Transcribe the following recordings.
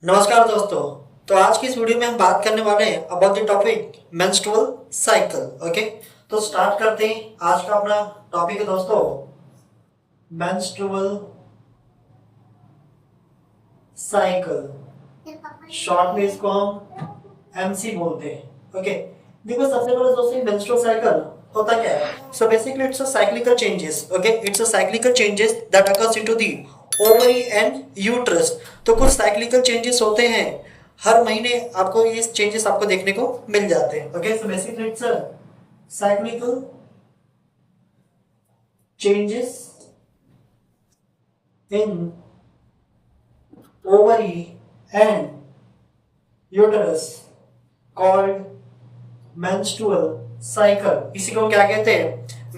नमस्कार दोस्तों। तो आज की इस वीडियो में हम बात करने वाले हैं about the topic menstrual cycle. Okay, तो स्टार्ट करते हैं। आज का अपना टॉपिक है दोस्तों मेंस्ट्रुअल साइकिल। शॉर्ट में इसको हम एमसी बोलते हैं। ओके, देखो सबसे पहले दोस्तों मेंस्ट्रुअल साइकिल होता क्या है। So basically it's a cyclical changes. Okay, it's a cyclical changes that occurs into the ovary and uterus. तो कुछ साइक्लिकल चेंजेस होते हैं, हर महीने आपको ये चेंजेस आपको देखने को मिल जाते हैं। Okay, so basically it's a cyclical changes in ovary and uterus called menstrual cycle। इसी को क्या कहते हैं?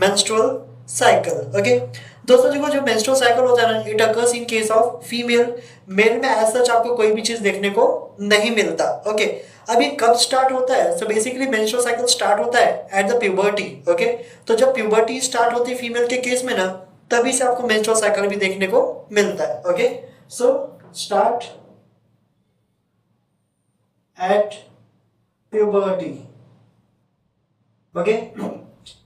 menstrual cycle। ओके दोस्तों, देखो जो menstrual cycle होता है ना, it occurs in case of female. Male में एज सच आपको कोई भी चीज देखने को नहीं मिलता। ओके, अब ये कब स्टार्ट होता है? So basically menstrual cycle start होता है एट द प्यूबर्टी। ओके, तो जब प्यूबर्टी स्टार्ट होती है फीमेल के केस में ना, तभी से आपको menstrual cycle भी देखने को मिलता है। Okay, so start at puberty। Okay,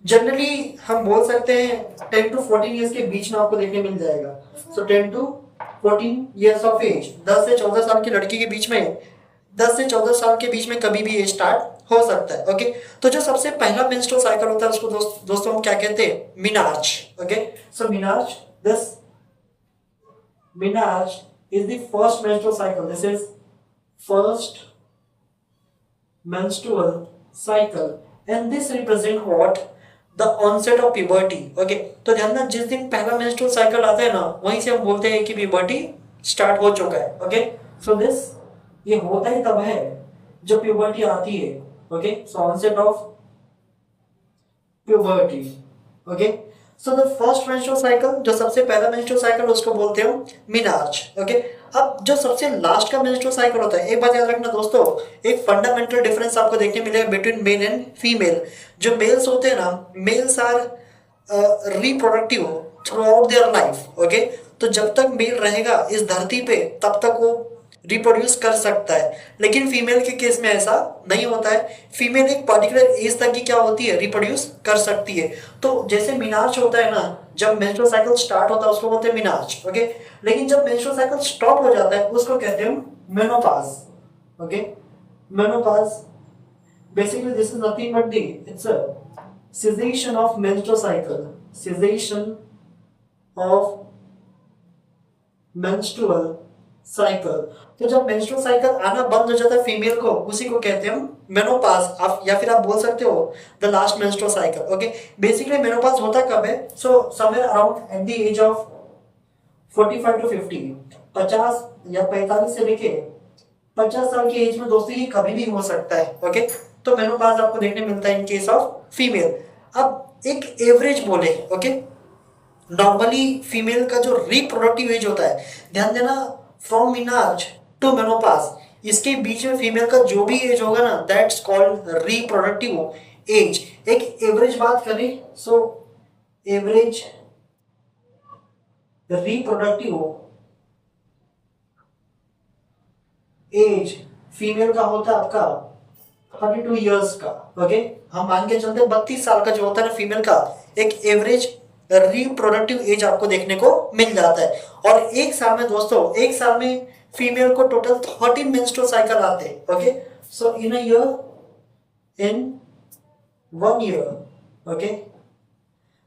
generally हम बोल सकते हैं 10 to 14 इयर्स के बीच में आपको देखने मिल जाएगा। सो 10 to 14 इयर्स ऑफ एज, 10 से 14 साल की लड़की के बीच में, 10 से 14 साल के बीच में कभी भी ये स्टार्ट हो सकता है। ओके, तो जो सबसे पहला मेंस्ट्रुअल साइकिल होता है उसको दोस्तों हम क्या कहते हैं? Menarche. Okay, so menarche, this menarche is the first menstrual cycle. This is first menstrual cycle and this represent what? The onset of puberty। okay, तो ध्यान देना, जिस दिन पहला menstrual cycle आता है ना, वहीं से हम बोलते हैं कि puberty start हो चुका है। okay, so this ये होता ही तब है जब puberty आती है। okay, so onset of puberty। okay, so the first menstrual cycle, जो सबसे पहला मेंस्ट्रुअल साइकिल उसको बोलते हो मिनार्च। ओके, अब जो सबसे लास्ट का मेंस्ट्रुअल साइकिल होता है, एक बात याद रखना दोस्तों, एक फंडामेंटल डिफरेंस आपको देखने मिलेगा बिटवीन मेल एंड फीमेल। जो मेल्स होते हैं ना, males are reproductive throughout their life. Okay, तो जब तक मेल रहेगा इस धरती पे तब तक वो रिप्रोड्यूस कर सकता है, लेकिन फीमेल के केस में ऐसा नहीं होता है। फीमेल एक पर्टिकुलर एज तक की क्या होती है? रिप्रोड्यूस कर सकती है। तो जैसे मिनार्च होता है ना, जब मेंस्ट्रुअल साइकिल स्टार्ट होता है उसको बोलते हैं मिनार्च। ओके, लेकिन जब मेंस्ट्रुअल साइकिल स्टॉप हो जाता है उसको कहते हैं menopause. Okay, menopause basically this is nothing but the it's a cessation of menstrual cycle, cessation of menstrual cycle. तो जब मेंस्ट्रुअल साइकिल आना बंद हो जाता है फीमेल को, उसी को कहते हैं हम मेनोपॉज। आप या फिर आप बोल सकते हो the last menstrual cycle. Okay, basically menopause होता कब है? So somewhere around at the age of 45 to 50, 50 या 45 से लेके 50 साल की एज में दोस्तों ये कभी भी हो सकता है। ओके, तो मेनोपॉज आपको देखने मिलता है इन केस ऑफ फीमेल। अब एक एवरेज बोले, ओके, नॉर्मली फीमेल का जो रिप्रोडक्टिव एज होता है, ध्यान देना, फ्रॉम मिनार्च टू मेनोपॉज, इसके बीच में फीमेल का जो भी एज होगा ना, दैट्स कॉल्ड रिप्रोडक्टिव एज। एक एवरेज बात करें, so average reproductive age female का होता है आपका 32 इयर्स का। ओके, हम मान के चलते 32 साल का जो होता है ना फीमेल का, एक एवरेज रिप्रोडक्टिव एज आपको देखने को मिल जाता है। और एक साल में दोस्तों, एक साल में फीमेल को टोटल 13 मेंस्ट्रुअल साइकिल आते हैं। Okay, so in a year, in 1 year, okay,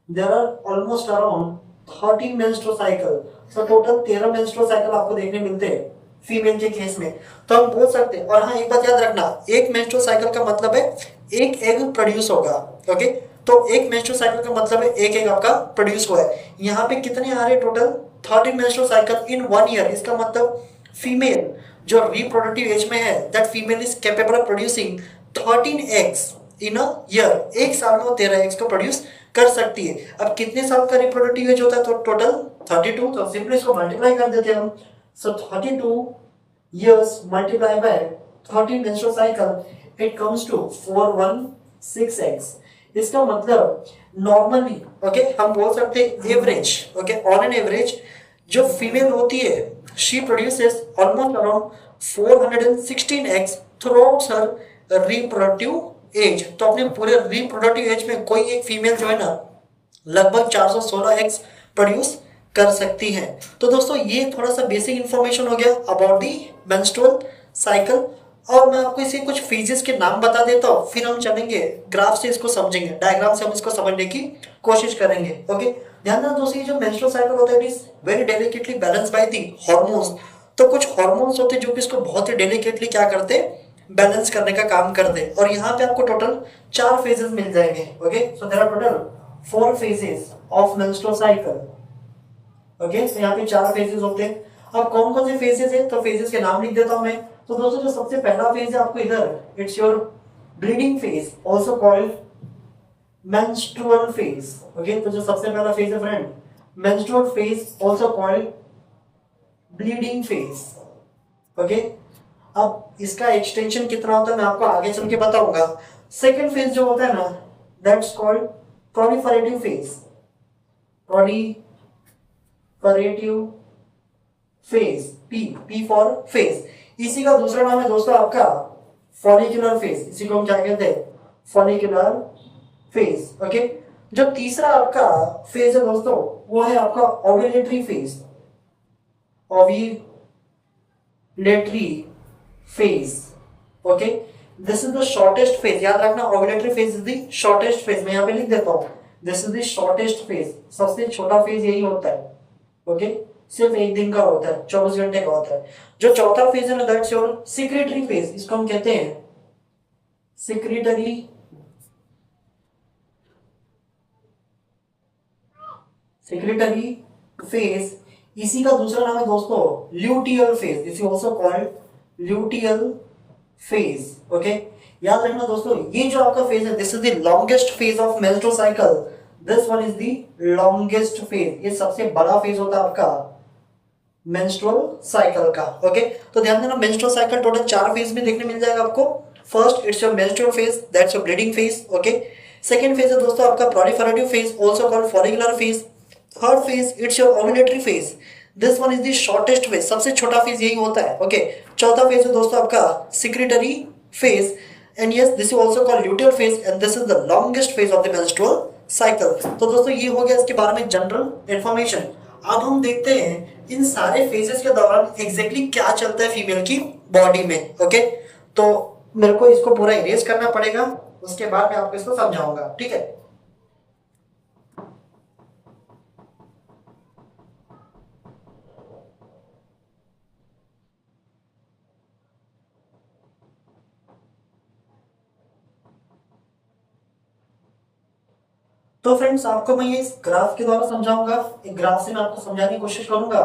there are almost around 13 menstrual cycle. So total 13 menstrual cycle आपको देखने मिलते हैं फीमेल के केस में। तो हम बोल सकते हैं, और हाँ एक बात याद रखना, एक मेंस्ट्रुअल साइकिल का मतलब है एक एग प्रोड्यूस होगा। ओके, तो एक मेंस्ट्रुअल साइकिल का मतलब है एक एग आपका प्रोड्यूस हुआ है। यहाँ पे कितने आ रहे? Total 13 menstrual cycle in 1 year. इसका मतलब फीमेल जो रिप्रोडक्टिव एज में है, that female is capable of producing 13 eggs in a year. एक साल में वो 13 एग्स को प्रोड्यूस कर सकती है। अब कितने साल का रिप्रोडक्टिव एज होता है? तो टोटल 32। तो सिंपली इसको मल्टीप्लाई कर देते हैं हम। सो 32 years multiplied by 13 menstrual cycle, it comes to 416x। इसका मतलब नॉर्मली, ओके, हम बोल सकते हैं average, okay, on an average जो फीमेल होती है she produces almost around 416 eggs throughout her reproductive age. तो अपने पूरे रिप्रोडक्टिव एज में कोई एक फीमेल जो है ना लगभग 416 एग्स प्रोड्यूस कर सकती है। तो दोस्तों ये थोड़ा सा बेसिक इंफॉर्मेशन हो गया अबाउट दी मेंस्ट्रुअल साइकिल। और मैं आपको इसे कुछ फेजेस के नाम बता देता हूँ, फिर हम चलेंगे ग्राफ से इसको समझेंगे, डायग्राम से हम इसको समझने की कोशिश करेंगे। ओके, ध्यान देना दोस्तों, ये जो मेंस्ट्रुअल साइकिल होता है it is very delicately balance by the hormones. तो कुछ हार्मोन्स होते हैं जो कि इसको बहुत ही डेलिकेटली क्या करते हैं, बैलेंस करने का काम करते हैं। और यहाँ पे आपको टोटल 4 फेजेस मिल जाएंगे। Okay, so there are total 4 phases of menstrual cycle. Okay, तो यहाँ पे 4 फेजेस होते हैं। अब कौन कौन से फेजेस है, तो फेजेस के नाम लिख देता हूं मैं। तो दोस्तों जो सबसे पहला फेज है आपको इधर, it's your bleeding phase, also called menstrual phase. Okay, तो जो सबसे पहला फेज है friend, menstrual phase, also called bleeding phase. Okay, अब इसका एक्सटेंशन कितना होता है मैं आपको आगे चल के बताऊंगा। सेकंड फेज जो होता है ना, that's called proliferative phase. Proliferative phase, P for phase. इसी का दूसरा नाम है दोस्तों आपका फॉलिकुलर फेज। इसी को हम क्या कहते हैं, फॉलिकुलर फेज। ओके, जो तीसरा आपका फेज है दोस्तों वो है आपका ovulatory phase. Ovulatory phase. Okay, this is the shortest phase. याद रखना, ovulatory phase is the shortest phase. मैं यहाँ पे लिख देता हूँ, this is the shortest phase. सबसे छोटा फेज यही होता है। ओके, सिर्फ एक दिन का होता है, 24 घंटे का होता है। जो चौथा फेज है ना, दैट्स योर सिक्रेटरी फेज। इसको हम कहते हैं सिक्रेटरी फेज। इसी का दूसरा नाम है दोस्तों luteal phase. This is also called luteal phase. Okay, याद रखना दोस्तों, ये जो आपका फेज है this is the longest phase of menstrual cycle. This one is the longest phase. ये सबसे बड़ा फेज होता है आपका मेंस्ट्रुअल साइकिल का। ओके, तो ध्यान देना, मेंस्ट्रुअल साइकिल टोटल 4 फेज में देखने मिल जाएगा आपको। First it's your menstrual phase, that's your bleeding phase. Okay, second phase है दोस्तों आपका proliferative phase, also called follicular phase. Third phase it's your ovulatory phase, this one is the shortest phase. सबसे छोटा phase यही होता है। Okay, चौथा phase है दोस्तों आपका secretary phase, and yes this is also called luteal phase, and this is the longest phase of the menstrual cycle. तो दोस्तों ये हो गया इसके बारे में जनरल इंफॉर्मेशन। अब हम देखते हैं इन सारे फेजेस के दौरान एग्जैक्टली क्या चलता है फीमेल की बॉडी में। ओके, तो मेरे को इसको पूरा इरेज करना पड़ेगा, उसके बाद मैं आपको इसको समझाऊंगा। ठीक है, तो फ्रेंड्स आपको मैं ये इस ग्राफ के द्वारा समझाऊंगा। एक ग्राफ से मैं आपको समझाने की कोशिश करूंगा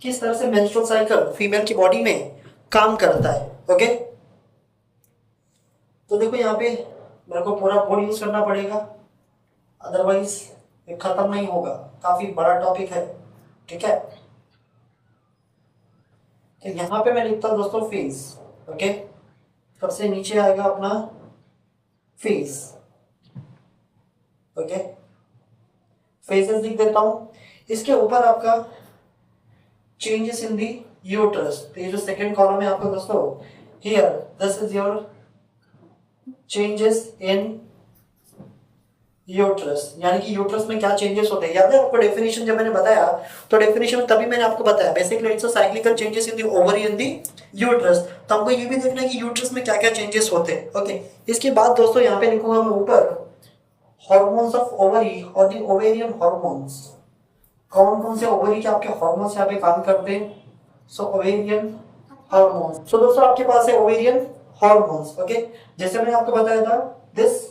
किस तरह से मेंस्ट्रुअल साइकिल फीमेल की बॉडी में काम करता है। ओके, तो देखो यहाँ पे मेरे को पूरा बोर्ड यूज करना पड़ेगा, अदरवाइज ये खत्म नहीं होगा, काफी बड़ा टॉपिक है। ठीक है, तो यहाँ पे मैं लिखता हूँ दोस्तों फेज। ओके, सबसे नीचे आएगा अपना फेज। ओके, फेजेस लिख देता हूं। इसके ऊपर आपका चेंजेस इन दी यूट्रस। तो ये जो सेकंड कॉलम है आपका दोस्तों, here this is your changes in uterus, यानी कि यूट्रस में क्या चेंजेस होते हैं। याद है आपको डेफिनेशन जब मैंने बताया, तो डेफिनेशन तभी मैंने आपको बताया basically it's a cyclical changes in the ovary in the uterus. तो हमको ये भी देखना है कि यूट्रस में क्या क्या चेंजेस होते हैं। ओके, इसके बाद दोस्तों यहाँ पे लिखूंगा मैं ऊपर हार्मोन्स ऑफ ओवरी और द ओवेरियन हार्मोन्स। कौन कौन से ओवरी के आपके हार्मोन्स यहाँ पे काम करते हैं, सो ओवेरियन हार्मोन्स। सो दोस्तों आपके पास है ओवेरियन हार्मोन्स। ओके, जैसे मैंने आपको बताया था this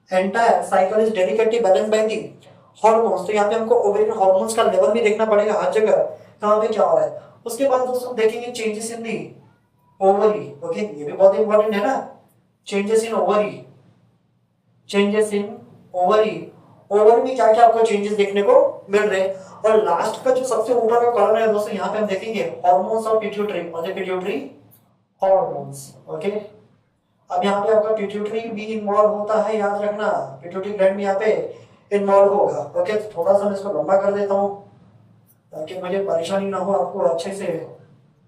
entire cycle is dedicatedly balanced by the hormones. तो यहाँ पे हमको ओवेरियन हार्मोन्स का लेवल भी देखना पड़ेगा हर जगह कहाँ पे क्या हो रहा है। उसके बाद दोस्तों देखेंगे changes in the ovary. Okay, ये भी बहुत इंपॉर्टेंट है ना, changes in ovary. Changes in ovary, ovary में क्या क्या आपको चेंजेस देखने को मिल रहे हैं। और लास्ट का जो सबसे ऊपर का कॉलम है दोस्तों, यहाँ पे हम देखेंगे हार्मोन्स ऑफ पिट्यूटरी और द पिट्यूटरी हार्मोन्स। ओके, अब यहाँ पे आपका पिट्यूटरी भी इन्वॉल्व होता है, याद रखना पिट्यूटरी ग्लैंड भी यहाँ पे इन्वॉल्व होगा। ओके, तो थोड़ा सा मैं इसको लंबा कर देता हूँ ताकि मुझे परेशानी ना हो आपको अच्छे से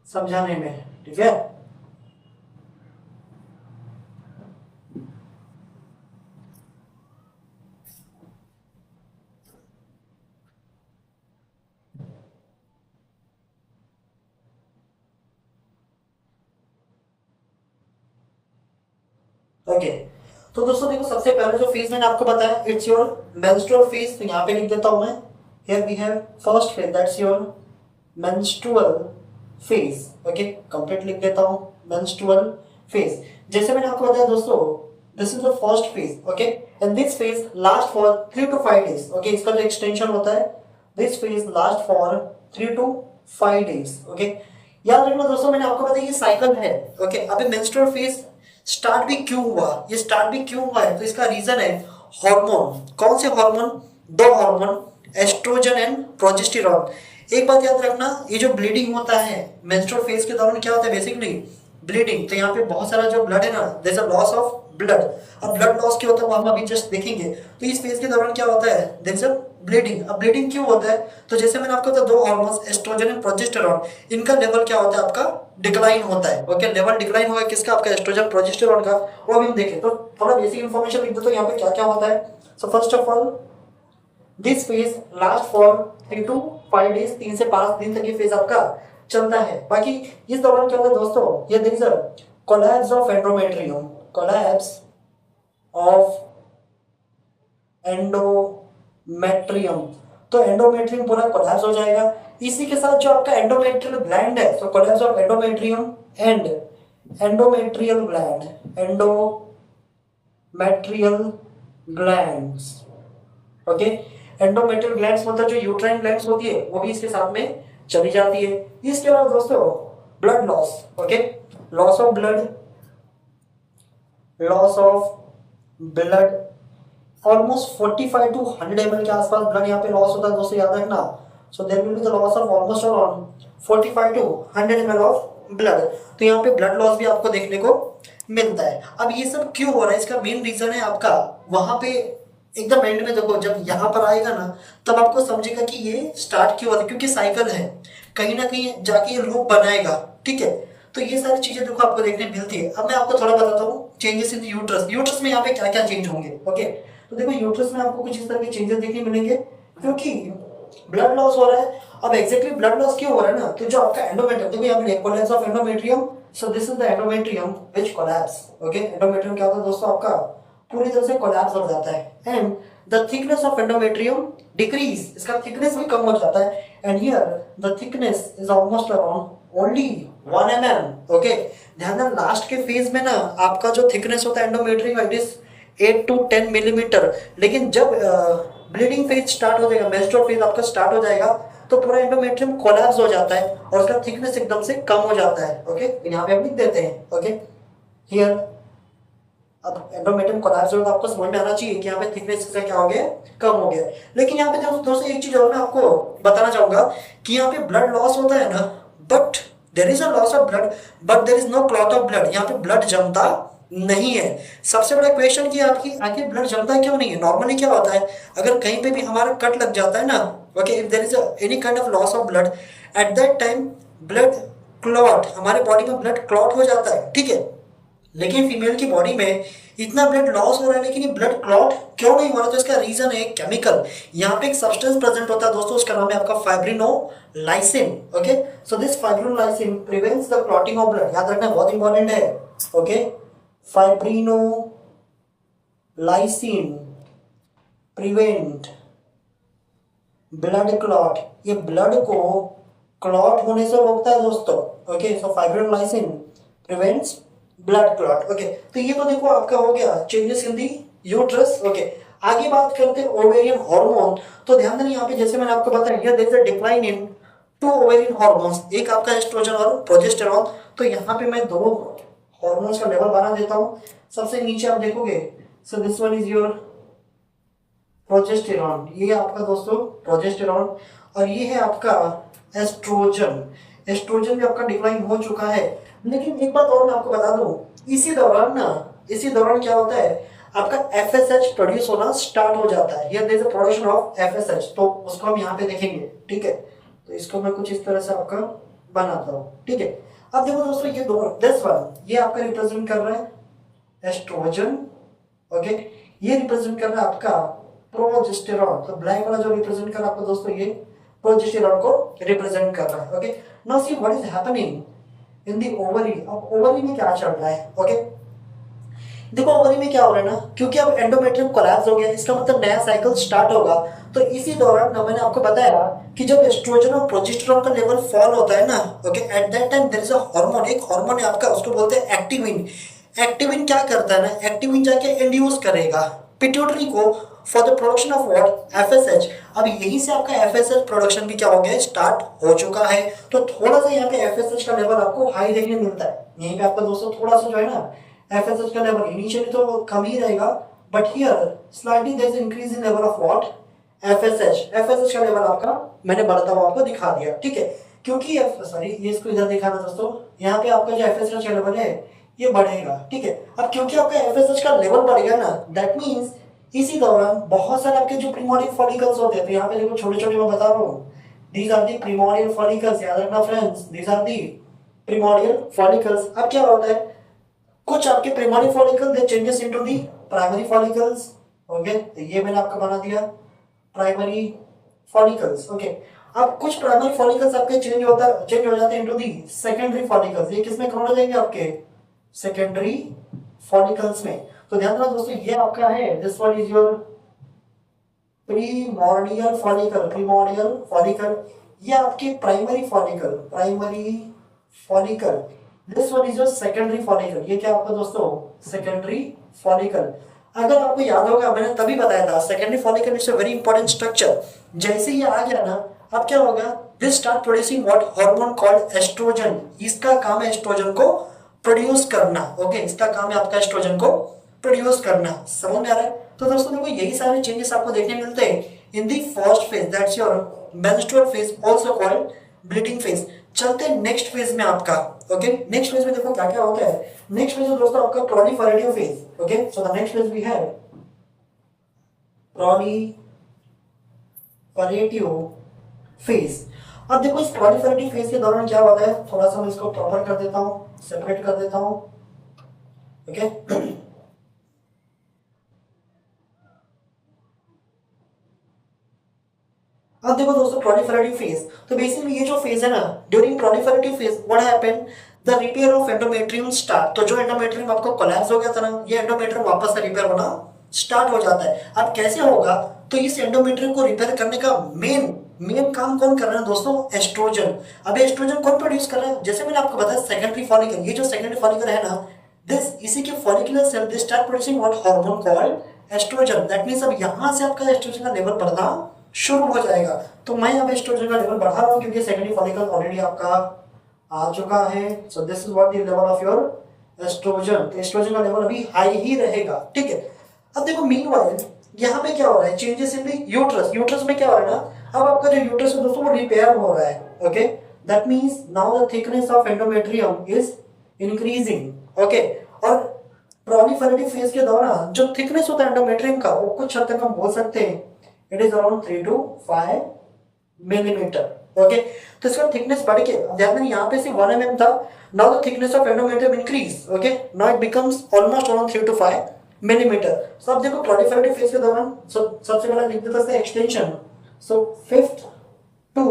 समझाने में। ठीक है, ओके। तो दोस्तों देखो, सबसे पहले जो फेज मैंने आपको बताया, इट्स योर मेंस्ट्रुअल फेज। तो यहाँ पे लिख देता हूं मैं, here we have first phase, that's your menstrual phase. Okay, complete लिख देता हूं, मेंस्ट्रुअल फेज। जैसे मैंने आपको बताया दोस्तों, this is the first phase. Okay, and this phase last for 3 to 5 days. Okay, इसका जो एक्सटेंशन होता है, this phase last for 3 to 5 days. Okay, याद रखना दोस्तों, मैंने आपको बताया ये साइकिल है। ओके, अभी मेंस्ट्रुअल फेज स्टार्ट भी क्यों हुआ, ये स्टार्ट भी क्यों हुआ है, तो इसका रीजन है हार्मोन। कौन से हार्मोन? दो हार्मोन, एस्ट्रोजन एंड प्रोजेस्टेरॉन। एक बात याद रखना, ये जो ब्लीडिंग होता है मेंस्ट्रुअल फेज के दौरान, क्या होता है बेसिकली ब्लीडिंग। तो यहाँ पे बहुत सारा जो ब्लड है ना, there is a loss of blood. अब ब्लड लॉस क्यों होता है वो हम अभी जस्ट देखेंगे। तो इस फेज के दौरान क्या होता है, देयर इज अ ब्लीडिंग। अब ब्लीडिंग क्यों होता है, तो जैसे मैंने आपको बताया, दो हार्मोन्स एस्ट्रोजन एंड प्रोजेस्टेरॉन, इनका लेवल क्या होता है, आपका डिक्लाइन होता है। ओके, लेवल डिक्लाइन होगा किसका, आपका एस्ट्रोजन प्रोजेस्टेरॉन का, वो भी हम देखें। तो थोड़ा बेसिक इन्फॉर्मेशन लिख दो, तो यहाँ पे क्या क्या होता है। So first of all, this phase last for 3 to 5 days, 3 से 5 दिन तक ये फेज आपका चलता है। बाकी इस दौरान क्या होता है दोस्तों, ये there is a collapse of endometrium, collapse of endometrium. तो एंडोमेट्रियम पूरा कोलैप्स हो जाएगा। इसी के साथ जो आपका एंडोमेट्रियल ग्लैंड है, so collapse of endometrium and endometrial gland, endometrial glands. Okay, endometrial glands मतलब जो यूट्राइन ग्लैंड्स होती है, वो भी इसके साथ में चली जाती है। इसके अलावा दोस्तों blood loss. Okay, loss of blood, loss of blood, almost 45 to 100 ml के आसपास ब्लड यहाँ पे लॉस होता है दोस्तों, याद रखना। So there will be the loss of almost around 45 to 100 ml of blood. तो यहाँ पे ब्लड लॉस भी आपको देखने को मिलता है। अब ये सब क्यों हो रहा है, इसका मेन रीजन है आपका वहां पे एकदम एंड में देखो, जब यहाँ पर आएगा ना, तब आपको समझेगा कि ये स्टार्ट क्यों होता है, क्योंकि साइकिल है, कहीं ना कहीं जाके ये लूप बनाएगा। ठीक है, तो ये सारी चीजें देखो आपको देखने मिलती है। अब मैं आपको थोड़ा बताता हूँ चेंजेस इन यूट्रस। यूट्रस में यहाँ पे क्या क्या चेंज होंगे। ओके, तो देखो यूट्रस में आपको कुछ इस तरह के चेंजेस देखने मिलेंगे, क्योंकि ब्लड लॉस हो रहा है। अब एग्जैक्टली ब्लड लॉस क्यों हो रहा है ना, तो जो आपका एंडोमेट्रियम, देखो यहाँ पे collapse of endometrium. So this is the endometrium which collapse. Okay, endometrium क्या होता है दोस्तों, आपका पूरी तरह से कोलैप्स हो जाता है। And the thickness of endometrium decrease, इसका थिकनेस भी कम हो जाता है। And here the thickness is almost around only 1 mm। Okay, ध्यान देना लास्ट के फेज में ना आपका जो थिकनेस होता है endometrium, it is 8 to 10 millimetre. लेकिन जब ब्लीडिंग फेज स्टार्ट हो जाएगा, मेंस्ट्रुअल फेज आपका स्टार्ट हो जाएगा, तो पूरा एंडोमेट्रियम कोलैप्स हो जाता है और उसका थिकनेस एकदम से कम हो जाता है। ओके, यहाँ पे हम लिख देते हैं। ओके, हियर अब एंडोमेट्रियम कोलैप्स हो तो आपको समझ में आना चाहिए कि यहाँ पे थिकनेस का क्या हो गया, कम हो गया। लेकिन यहाँ पे दोस्तों एक चीज और मैं आपको बताना चाहूंगा कि यहाँ पे ब्लड लॉस होता है ना, but there is a loss of blood, but there is no clot of blood. यहाँ पे ब्लड जमता नहीं है। सबसे बड़ा क्वेश्चन कि आपकी आखिर ब्लड जमता क्यों नहीं है। नॉर्मली क्या होता है, अगर कहीं पे भी हमारा कट लग जाता है ना, okay, if there is any kind of loss of blood, at that time blood clot, हमारे बॉडी में ब्लड क्लॉट हो जाता है। ठीक है, लेकिन फीमेल की बॉडी में इतना ब्लड लॉस हो रहा है, लेकिन ये ब्लड क्लॉट क्यों नहीं हो रहा, तो इसका रीजन है केमिकल। यहाँ पे एक सब्सटेंस प्रेजेंट होता है दोस्तों, उसका नाम है आपका fibrinolysin. Okay, so this fibrinolysin prevents the clotting of blood. याद रखना, बहुत इंपॉर्टेंट है। Okay, fibrinolysin prevent blood clot, ये ब्लड को क्लॉट होने से रोकता है दोस्तों। Okay, so fibrinolysin prevents blood clot. Okay, तो ये तो देखो आपका हो गया changes in the uterus. Okay, आगे बात करते हैं ओवेरियन हार्मोन। तो ध्यान देना, यहाँ पे जैसे मैंने आपको बताया, here there is a decline in 2 ovarian hormones, एक आपका एस्ट्रोजन और प्रोजेस्टेरॉन। तो यहाँ पे मैं 2 हार्मोन्स का लेवल बना देता हूँ। सबसे नीचे आप देखोगे, so this one is your progesterone, ये आपका दोस्तों प्रोजेस्टेरॉन, और ये है आपका एस्ट्रोजन। एस्ट्रोजन भी आपका डिक्लाइन हो चुका है। लेकिन एक बात और मैं आपको बता दूं, इसी दौरान क्या होता है, आपका FSH प्रोड्यूस होना स्टार्ट हो जाता है। Here there is a production of FSH, तो उसको हम यहाँ पे देखेंगे। ठीक है, तो इसको मैं कुछ इस तरह से आपका बनाता हूँ। ठीक है, अब देखो दोस्तों, ये दोनों, दिस वन ये आपका रिप्रेजेंट कर रहा है एस्ट्रोजन। ओके, ये रिप्रेजेंट कर रहा है आपका प्रोजेस्टेरॉन। तो ब्लैक वाला जो रिप्रेजेंट कर रहा है आपका दोस्तों, ये प्रोजेस्टेरॉन को रिप्रेजेंट कर रहा है। Okay, now see what is happening in the ovary. अब ओवरी में क्या चल रहा है। ओके, देखो ओवरी में क्या हो रहा है ना, क्योंकि अब एंडोमेट्रियम कोलैप्स हो गया, इसका मतलब नया साइकिल स्टार्ट होगा। तो इसी दौरान ना मैंने आपको बताया कि जब एस्ट्रोजन और प्रोजेस्टेरॉन का लेवल फॉल होता है ना, okay, at that time there is a hormone, एक हार्मोन है आपका, उसको बोलते हैं एक्टिविन। एक्टिविन क्या करता है ना, एक्टिविन जाके इंड्यूस करेगा पिट्यूटरी को for the production of what, FSH. अब यहीं से आपका एफएसएच प्रोडक्शन भी क्या हो गया, स्टार्ट हो चुका है। तो थोड़ा सा यहाँ पे एफएसएच का लेवल आपको हाई देखने मिलता है। यहीं पे आपका दोस्तों थोड़ा सा जो है ना एफएसएच का लेवल इनिशियली तो कम ही रहेगा, but here slightly there is increase in level of what, FSH का लेवल आपका मैंने बढ़ता हुआ आपको दिखा दिया, ठीक है। क्योंकि सॉरी ये इसको इधर दिखाना दोस्तों, यहाँ पे आपका जो एफएसएच का लेवल है ये बढ़ेगा, ठीक है। अब क्योंकि आपका एफएसएच का लेवल बढ़ गया ना, दैट मींस इसी दौरान बहुत सारे आपके जो प्रीमोर्डियल फॉलिकल्स होते हैं, तो यहाँ पे देखो छोटे छोटे मैं बता रहा हूँ, these are the primordial follicles, याद रखना friends, these are the primordial follicles. अब क्या होता है, कुछ आपके primary follicle they changes into the primary follicles, okay, तो ये मैंने आपको बना दिया प्राइमरी फॉलिकल्स, ओके। अब कुछ प्राइमरी फॉलिकल्स आपके चेंज हो जाते हैं इनटू दी सेकेंडरी फॉलिकल्स। ये किसमें कन्वर्ट हो जाएंगे, आपके सेकेंडरी फॉलिकल्स में। तो ध्यान रखना दोस्तों, ये आपका है, this one is your primordial follicle, ये आपके primary follicle, this one is your secondary follicle, ये क्या आपका दोस्तों सेकेंडरी फॉलिकल। अगर आपको याद होगा मैंने तभी बताया था secondary follicle is a very important structure. जैसे ये आ गया ना, अब क्या होगा, this start producing what, hormone called estrogen. इसका काम है एस्ट्रोजन को प्रोड्यूस करना, ओके, इसका काम है आपका एस्ट्रोजन को प्रोड्यूस करना। समझ में आ रहा है? तो दोस्तों देखो यही सारे चेंजेस आपको देखने मिलते हैं in the first phase, that's your menstrual phase, also called bleeding phase. चलते हैं नेक्स्ट फेज में आपका, ओके। नेक्स्ट फेज में देखो क्या क्या होता है। नेक्स्ट फेज दोस्तों आपका proliferative phase, okay. So the next phase we have proliferative phase. अब देखो इस प्रोलिफरेटिव फेज के दौरान क्या होता है, थोड़ा सा मैं इसको प्रॉपर कर देता हूं, सेपरेट कर देता हूं, ओके। अब देखो दोस्तों प्रोलिफरेटिव फेज, तो बेसिकली ये जो फेज है ना, during proliferative phase what happened, the repair of endometrium start. तो जो एंडोमेट्रियम आपको कोलैप्स हो गया था ना, ये एंडोमेट्रियम वापस से रिपेयर होना स्टार्ट हो जाता है। अब कैसे होगा, तो इस एंडोमेट्रियम को रिपेयर करने का मेन काम कौन कर रहा है दोस्तों, एस्ट्रोजन। अब एस्ट्रोजन कौन प्रोड्यूस कर रहा है, जैसे मैंने आपको बताया सेकेंडरी फॉलिकल, ये जो सेकेंडरी फॉलिकल है ना, दिस इसी के follicular cell they start producing what, hormone called estrogen. That means अब यहां से आपका एस्ट्रोजन का लेवल बढ़ना शुरू हो जाएगा। तो मैं अब एस्ट्रोजन का लेवल बढ़ा रहा हूं क्योंकि सेकेंडरी फॉलिकल ऑलरेडी आपका आ चुका है। So this is what the level of your estrogen. तो एस्ट्रोजन का लेवल अभी हाई ही रहेगा, ठीक है। अब देखो मीनवाइल यहाँ पे क्या हो रहा है, changes in the uterus. Uterus में क्या हो रहा है ना, अब आपका जो यूट्रस है दोस्तों वो रिपेयर हो रहा है, okay. That means now the thickness of endometrium is increasing, okay. और प्रोलिफरेटिव फेज के दौरान जो थिकनेस होता है एंडोमेट्रियम का, वो कुछ हद तक हम बोल सकते हैं it is around 3 to 5 millimetre, okay. तो इसका थिकनेस बढ़ के, ध्यान दें यहाँ पे सिर्फ 1 mm था, now the thickness of endometrium increase, okay, now it becomes almost around 3 to 5 millimetre. So अब देखो प्रोलिफरेटिव फेज के दौरान सबसे पहले लिख देता है extension, so 5th to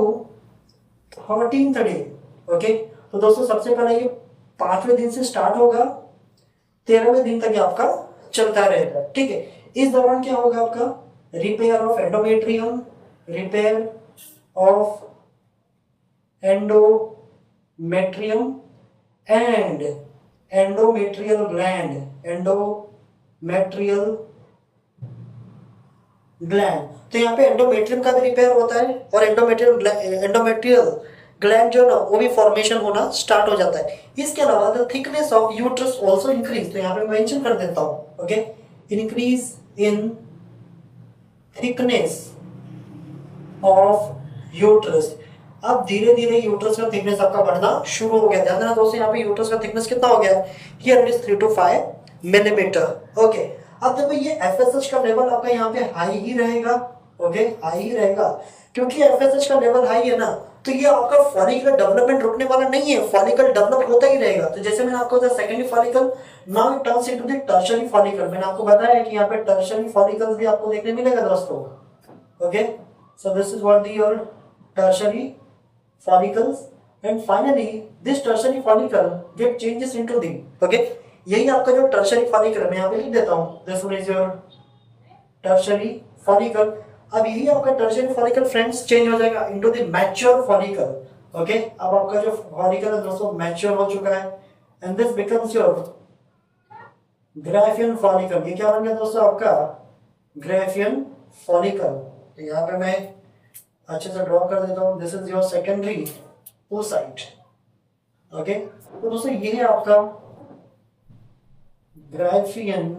13th day, okay. तो दोस्तों सबसे पहले ये 5वें दिन से स्टार्ट होगा, 13वें दिन तक ये आपका चलता रहेगा, ठीक है। इस दौरान क्या होगा आपका, repair of endometrium, repair of endometrium and endometrial gland. तो यहाँ पे एंडोमेट्रियम का भी रिपेयर होता है और एंडोमेट्रियल ग्लैंड जो ना वो भी फॉर्मेशन होना स्टार्ट हो जाता है। इसके अलावा the thickness of uterus also increase. तो यहाँ पे मेंशन कर देता हूँ, okay, increase in thickness of uterus. अब धीरे धीरे यूट्रस का थिकनेस आपका बढ़ना शुरू हो गया। ध्यान देना दोस्तों, यहाँ पे यूट्रस का थिकनेस कितना हो गया, here it is 3 to 5 millimetre, okay. अब देखो ये एफएसएच का लेवल आपका यहाँ पे हाई ही रहेगा, ओके, हाई ही रहेगा। क्योंकि एफएसएच का लेवल हाई है ना, तो ये आपका फॉलिकल डेवलपमेंट रुकने वाला नहीं है, फॉलिकल डेवलप होता ही रहेगा। तो जैसे मैंने आपको बताया secondary follicle, now it turns into the tertiary follicle. मैंने आपको बताया कि यहाँ पे टर्शियरी फॉलिकल्स भी आपको देखने मिलेगा दोस्तों, okay. So this is what your tertiary follicles, and finally this tertiary follicle get changes into the, okay, यही आपका जो टर्शरी फॉलिकल, मैं यहाँ पे लिख देता हूँ, this one is your tertiary follicle. अब यही आपका टर्शरी फॉलिकल फ्रेंड्स चेंज हो जाएगा into the mature follicle. Okay, अब आपका जो फॉलिकल है दोस्तों मैच्योर हो चुका है, and this becomes your Graafian follicle. ये क्या बन गया दोस्तों आपका ग्राफियन फॉलिकल। तो यहाँ पे मैं अच्छे से ड्रॉ कर देता हूँ, this is your secondary oocyte। Okay, तो दोस्तों ये है आपका ग्राफियन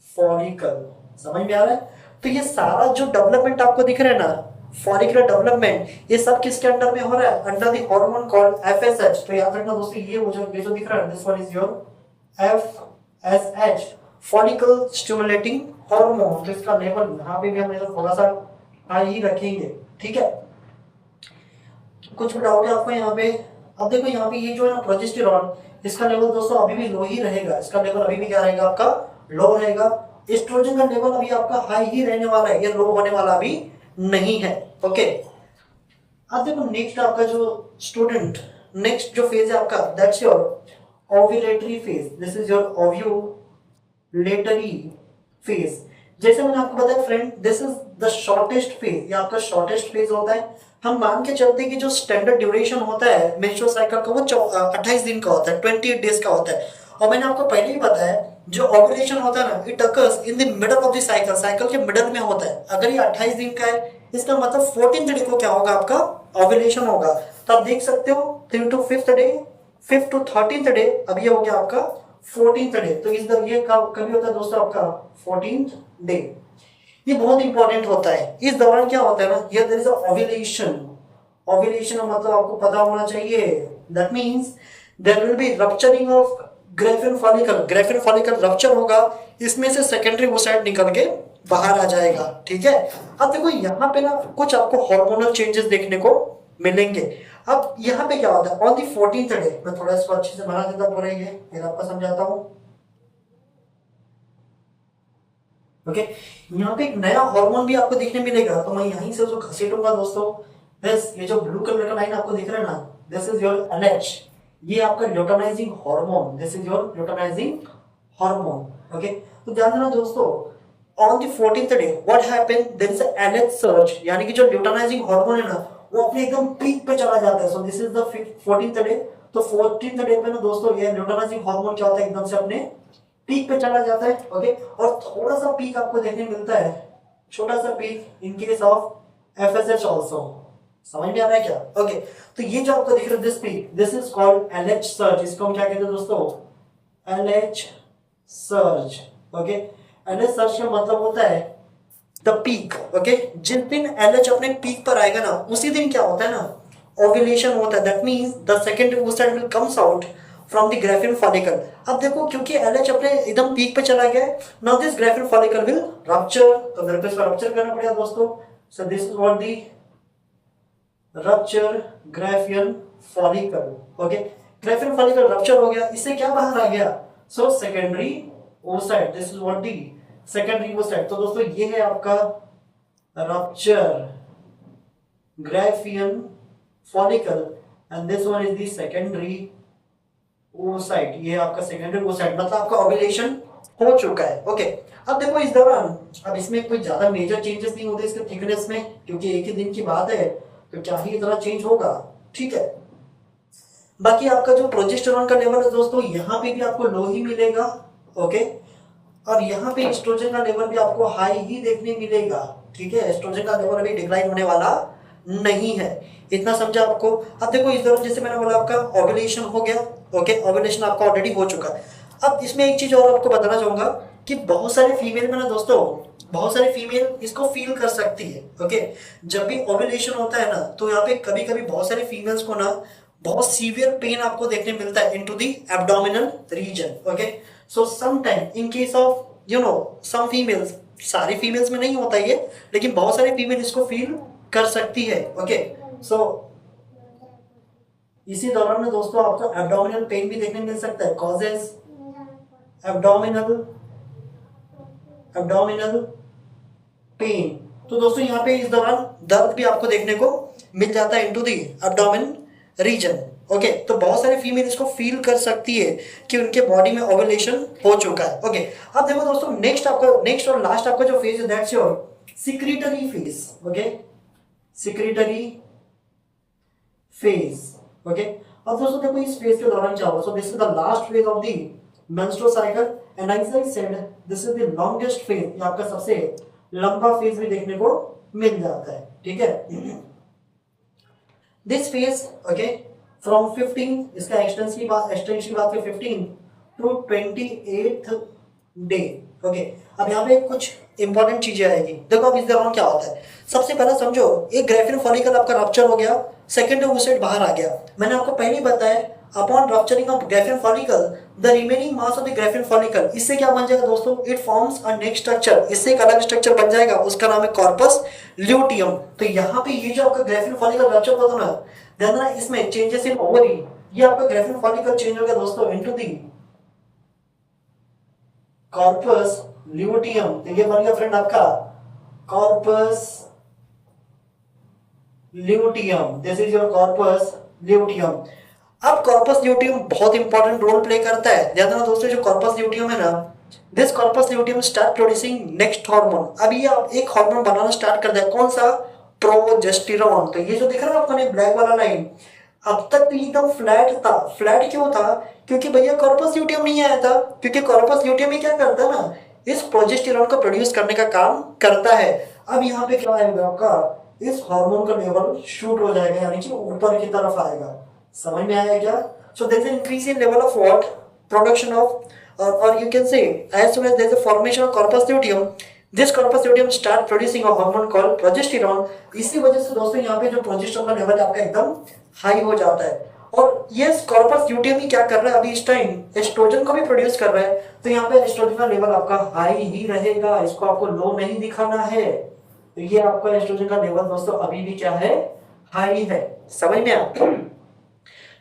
फॉलिकल। समझ में आ रहा है? तो ये सारा जो डेवलपमेंट आपको दिख रहा है ना, फॉलिकुलर डेवलपमेंट, ये सब किसके अंडर में हो रहा है? Under the hormone called FSH. तो याद रखना दोस्तों, ये जो दिख रहा है, this one is your FSH, follicle stimulating hormone. तो इसका लेवल यहाँ पे भी हम थोड़ा सा हाई ही रखेंगे, ठीक है। कुछ डाउट है आपको यहाँ पे? अब देखो यहाँ पे ये जो है ना प्रोजेस्टेरॉन, इसका लेवल दोस्तों अभी भी लो ही रहेगा। इसका लेवल अभी भी क्या रहेगा आपका? लो रहेगा। एस्ट्रोजन का लेवल अभी आपका हाई ही रहने वाला है, ये लो होने वाला अभी नहीं है। ओके, अब देखो नेक्स्ट आपका जो स्टूडेंट, नेक्स्ट जो फेज है आपका, that's your ovulatory phase. This is your ovulatory phase. जैसे मैंने आपको बताया friend, this is the shortest phase, ये आपका शॉर्टेस्ट फेज होता है। हम मान के चलते हैं कि जो स्टैंडर्ड ड्यूरेशन होता है मेंस्ट्रुअल साइकिल का, वो 28 दिन का होता है, 28 डेज का होता है। और मैंने आपको पहले ही बताया, जो ओव्यूलेशन होता है ना, it occurs in the middle of the cycle, cycle के मिडल में होता है। अगर ये 28 दिन का है, इसका मतलब 14th डे को क्या होगा आपका? ओव्यूलेशन होगा। तो आप देख सकते हो 3 to 5th day, 5th to 13th day, अब ये हो गया आपका 14th डे। तो इस ये कभी होता है दोस्तों आपका 14th डे। ये बहुत इंपॉर्टेंट होता है। इस दौरान क्या होता है ना, ये देयर इज ओव्यूलेशन। ओव्यूलेशन का मतलब आपको पता होना चाहिए, that means there will be rupturing of Graafian follicle. Graafian follicle rupture होगा, इसमें से सेकेंडरी oocyte निकल के बाहर आ जाएगा, ठीक है। अब देखो यहाँ पे ना कुछ आपको हार्मोनल चेंजेस देखने को मिलेंगे। अब यहाँ पे क्या होता है, ऑन दी 14th डे, मैं थोड़ा इसको अच्छे से बना देता पूरा, ये फिर आपको समझाता हूँ। ओके, यहाँ पे एक नया हार्मोन भी आपको देखने मिलेगा, तो मैं यहीं से उसको घसीटूंगा दोस्तों। बस ये जो ब्लू कलर का लाइन आपको दिख रहा है ना, दिस इज योर एलएच, ये आपका luteinising hormone, this is your luteinising hormone. Okay, तो ध्यान देना दोस्तों, on the 14th day what happened, there is a LH surge, यानी कि जो ल्यूटेनाइजिंग हार्मोन है ना, वो अपने एकदम पीक पे चला जाता है। So this is the 14th day. तो 14th डे पे ना दोस्तों, ये ल्यूटेनाइजिंग हार्मोन क्या होता है, एकदम से अपने पीक पे चला जाता है। ओके, और थोड़ा सा पीक आपको देखने मिलता है, छोटा सा peak in case of FSH also. समझ में आ रहा है क्या? ओके, तो ये जो आपको दिख रहा है this peak, this is called LH surge. इसको हम क्या कहते हैं दोस्तों? LH surge. Okay, LH surge का मतलब होता है द पीक। ओके, जिस दिन एलएच अपने पीक पर आएगा ना, उसी दिन क्या होता है ना, ओव्यूलेशन होता है। That means the secondary oocyte will comes out from the Graafian follicle. अब देखो, क्योंकि एलएच अपने एकदम पीक पे चला गया है, now this Graafian follicle will rupture. तो मेरे को इसका रप्चर करना पड़ेगा दोस्तों। सो this is what the rupture Graafian follicle. Okay, Graafian follicle rupture हो गया, इससे क्या बाहर आ गया? So secondary oocyte, this is what the secondary oocyte। तो दोस्तों ये है आपका rupture Graafian follicle, and this one is the secondary oocyte। ये आपका सेकेंडरी oocyte, मतलब आपका ओव्यूलेशन हो चुका है। ओके, अब देखो इस दौरान, अब इसमें कोई ज्यादा मेजर चेंजेस नहीं होते इसके थिकनेस में, क्योंकि एक ही दिन की बात है, तो क्या ही इतना चेंज होगा, ठीक है। बाकी आपका जो प्रोजेस्टेरॉन का लेवल है दोस्तों, यहाँ पे भी आपको लो ही मिलेगा। ओके, और यहाँ पे एस्ट्रोजन का लेवल भी आपको हाई ही देखने मिलेगा, ठीक है। एस्ट्रोजन का लेवल अभी डिक्लाइन होने वाला नहीं है, इतना समझा आपको। अब देखो इस दौरान जैसे मैंने बोला आपका ओव्यूलेशन हो गया। ओके, ओव्यूलेशन आपका ऑलरेडी हो चुका है। अब इसमें एक चीज और आपको बताना चाहूंगा कि बहुत सारे फीमेल में ना दोस्तों, बहुत सारी फीमेल इसको फील कर सकती है। ओके, जब भी ओव्यूलेशन होता है ना, तो यहाँ पे कभी कभी बहुत सारी फीमेल्स को ना बहुत सीवियर पेन आपको देखने मिलता है into the abdominal region. Okay, so some time in case of some females, सारी फीमेल्स में नहीं होता ये, लेकिन बहुत सारी फीमेल इसको फील कर सकती है। ओके, सो इसी दौरान में दोस्तों आपको एब्डोमिनल पेन भी देखने मिल सकता है। Causes abdominal pain. तो दोस्तों यहाँ पे इस दौरान दर्द भी आपको देखने को मिल जाता है into the abdomen region. Okay तो बहुत सारे फीमेल इसको फील कर सकती है कि उनके बॉडी में ओवुलेशन हो चुका है। ओके अब देखो दोस्तों नेक्स्ट और लास्ट आपका जो फेज है that's your secretory phase. Okay secretory phase. Okay अब दोस्तों देखो इस फेज के दौरान क्या होगा, so this is the last phase of the menstrual cycle and as I said this is the longest phase, ये आपका सबसे लंबा फेज भी देखने को मिल जाता है। ठीक है दिस फेज ओके फ्रॉम 15 इसका एक्सटेंशन की बात करें 15 टू 28th डे। ओके अब यहाँ पे कुछ इंपॉर्टेंट चीजें आएगी। देखो अब इस दौरान क्या होता है, सबसे पहला समझो एक ग्रेफिन फॉलिकल आपका रप्चर हो गया, सेकेंडरी oocyte बाहर आ गया। मैंने आपको पहले ही बताया upon rupturing of Graafian follicle the remaining mass of the Graafian follicle, इससे क्या बन जाएगा दोस्तों, it forms a next structure, इससे एक अलग स्ट्रक्चर बन जाएगा, उसका नाम है कॉर्पस ल्यूटियम। तो यहाँ पे ये जो आपका ग्रेफिन फॉलिकल रप्चर होता है ना, ध्यान देना इसमें चेंजेस इन ओवरी, ये आपका ग्रेफिन फॉलिकल चेंज हो गया दोस्तों इनटू द कॉर्पस ल्यूटियम। तो ये बन गया फ्रेंड आपका corpus luteum, this is your corpus luteum. अब कॉर्पस ल्यूटियम बहुत इंपॉर्टेंट रोल प्ले करता है। ध्यान देना दोस्तों जो कॉर्पस ल्यूटियम है ना, this corpus luteum start producing next hormone. अब ये एक हार्मोन बनाना स्टार्ट कर दिया, कौन सा, प्रोजेस्टेरॉन। तो ये जो दिख रहा है आपको ब्लैक वाला लाइन, अब तक तो एकदम फ्लैट था। फ्लैट क्यों था, क्योंकि भैया कॉर्पस ल्यूटियम नहीं आया था, क्योंकि कॉर्पस ल्यूटियम ही क्या करता है ना, इस प्रोजेस्टेरॉन को प्रोड्यूस करने का काम करता है। अब यहाँ पे क्या आएगा आपका, इस हार्मोन का लेवल शूट हो जाएगा, यानी कि ऊपर की तरफ आएगा। समझ में आया क्या? So there is increase in level of what, production of, or you can say as soon as there is a formation of corpus luteum, this corpus luteum start producing a hormone called progesterone। इसी वजह से दोस्तों यहाँ पे जो progesterone का level आपका एकदम हाई हो जाता है। और ये कॉर्पस ल्यूटियम ही क्या कर रहा है अभी इस टाइम, एस्ट्रोजन को भी प्रोड्यूस कर रहा है। तो यहाँ पे एस्ट्रोजन का लेवल आपका हाई ही रहेगा, इसको आपको लो नहीं दिखाना है। तो ये आपका एस्ट्रोजन का लेवल दोस्तों अभी भी क्या है, हाई है। समझ में आया?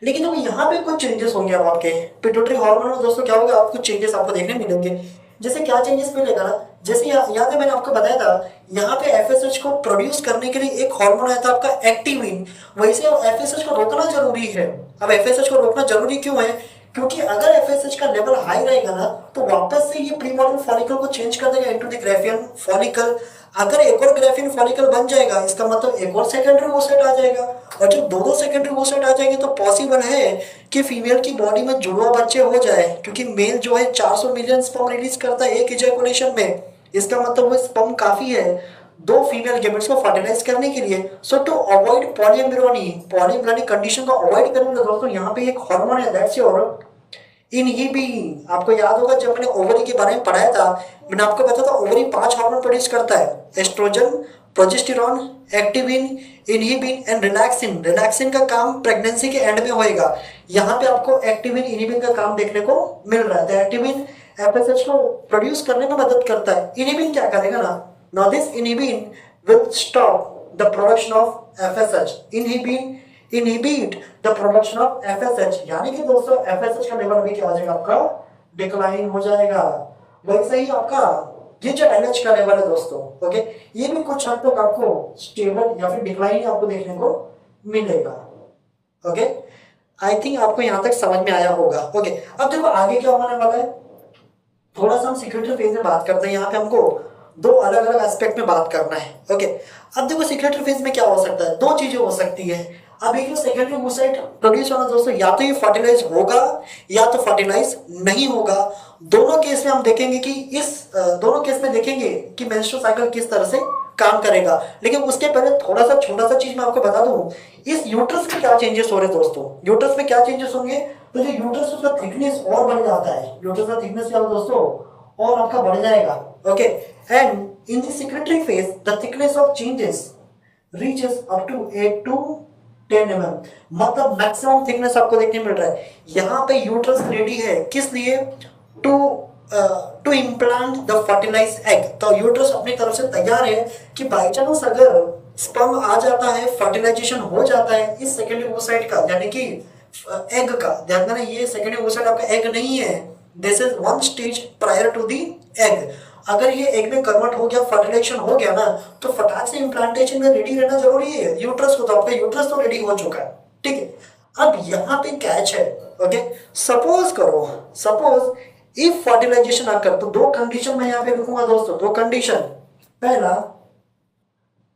लेकिन अब यहाँ पे कुछ चेंजेस होंगे। अब आपके पिट्यूटरी हार्मोन में दोस्तों क्या होगा, आपको चेंजेस आपको देखने मिलेंगे। जैसे क्या चेंजेस मिलेगा ना, जैसे याद है मैंने आपको बताया था यहाँ पे एफएसएच को प्रोड्यूस करने के लिए एक हार्मोन आया था आपका एक्टिविन, वैसे एफएसएच को रोकना जरूरी है। अब एफएसएच को रोकना जरूरी क्यों है, क्योंकि अगर एफएसएच का लेवल हाई रहेगा ना तो वापस से ये प्रीमोर्डियल फॉलिकल को चेंज कर देगा इनटू द ग्राफियन फॉलिकल। अगर एक और ग्राफियन फॉलिकल बन जाएगा इसका मतलब एक और सेकेंडरी oocyte आ जाएगा, और जब दो सेकेंडरी oocyte आ जाएंगे तो पॉसिबल है कि फीमेल की बॉडी में जुड़वा बच्चे हो जाए, क्योंकि मेल जो है 400 मिलियन स्पर्म रिलीज करता है एक इजैकुलेशन में। इसका मतलब वो स्पर्म काफी है दो फीमेल गैमेट्स को फर्टिलाइज करने के लिए। सो टू अवॉइड पॉलीएम्ब्रियोनिक कंडीशन को अवॉइड करने के लिए दोस्तों यहाँ पे एक हार्मोन है दैट्स योर इनहिबिन। आपको याद होगा जब मैंने ओवरी के बारे में पढ़ाया था, मैंने आपको बताया था ओवरी 5 हार्मोन प्रोड्यूस करता है, estrogen, progesterone, activin, inhibin and relaxin. Relaxin का काम प्रेगनेंसी के एंड में होएगा। यहाँ पे आपको एक्टिविन इनहिबिन का काम देखने को मिल रहा है। तो एक्टिविन एफएसएच को प्रोड्यूस करने में मदद करता है। इनहिबिन क्या करेगा ना, now this inhibin will stop the production of FSH. Inhibin inhibit the production of FSH, यानी कि दोस्तों एफएसएच का लेवल भी क्या हो जाएगा आपका, डिक्लाइन हो जाएगा। वैसे ही आपका ये जो एनएच का लेवल है दोस्तों, ओके, ये भी कुछ हद तक आपको स्टेबल या फिर डिक्लाइन आपको देखने को मिलेगा। ओके, आई थिंक आपको यहाँ तक समझ में आया होगा। ओके, अब देखो आगे क्या होने वाला है, थोड़ा सा हम सिक्रेटरी फेज में बात करते हैं। यहाँ पे हमको दो अलग अलग एस्पेक्ट में बात करना है। ओके, अब देखो सिक्रेटरी फेज में क्या हो सकता है, दो चीजें हो सकती है। अब एक सेकेंडरी oocyte प्रोड्यूस होना दोस्तों, या तो ये फर्टिलाइज होगा या तो फर्टिलाइज नहीं होगा। दोनों केस में हम देखेंगे कि दोनों केस में देखेंगे कि मेंस्ट्रुअल साइकिल किस तरह से काम करेगा। लेकिन उसके पहले थोड़ा सा छोटा सा चीज मैं आपको बता दूं, इस यूट्रस में क्या चेंजेस हो रहे हैं दोस्तों। यूट्रस में क्या चेंजेस होंगे, तो जो यूट्रस उसका थिकनेस और बढ़ जाता है। यूट्रस का थिकनेस क्या होगा दोस्तों, और आपका बढ़ जाएगा। Okay, and in the secretory phase the thickness of changes reaches up to 8 to 10 mm, मतलब मैक्सिमम थिकनेस आपको देखने मिल रहा है। यहाँ पे यूट्रस रेडी है किस लिए, to implant the fertilise egg. तो यूट्रस अपनी तरफ से तैयार है कि बाई चांस अगर स्पर्म आ जाता है, फर्टिलाइजेशन हो जाता है इस सेकेंडरी oocyte का, यानी कि एग का। ध्यान देना ये सेकेंडरी oocyte आपका एग नहीं है, this is one stage prior to the egg. अगर ये एग में कन्वर्ट हो गया, फर्टिलाइजेशन हो गया ना, तो फटाक से इम्प्लांटेशन में रेडी रहना जरूरी है यूट्रस को। तो आपका यूट्रस तो रेडी हो चुका है, ठीक है। अब यहाँ पे कैच है, ओके। सपोज करो, सपोज इफ फर्टिलाइजेशन अकर, तो दो कंडीशन मैं यहाँ पे लिखूंगा दोस्तों, दो कंडीशन। पहला,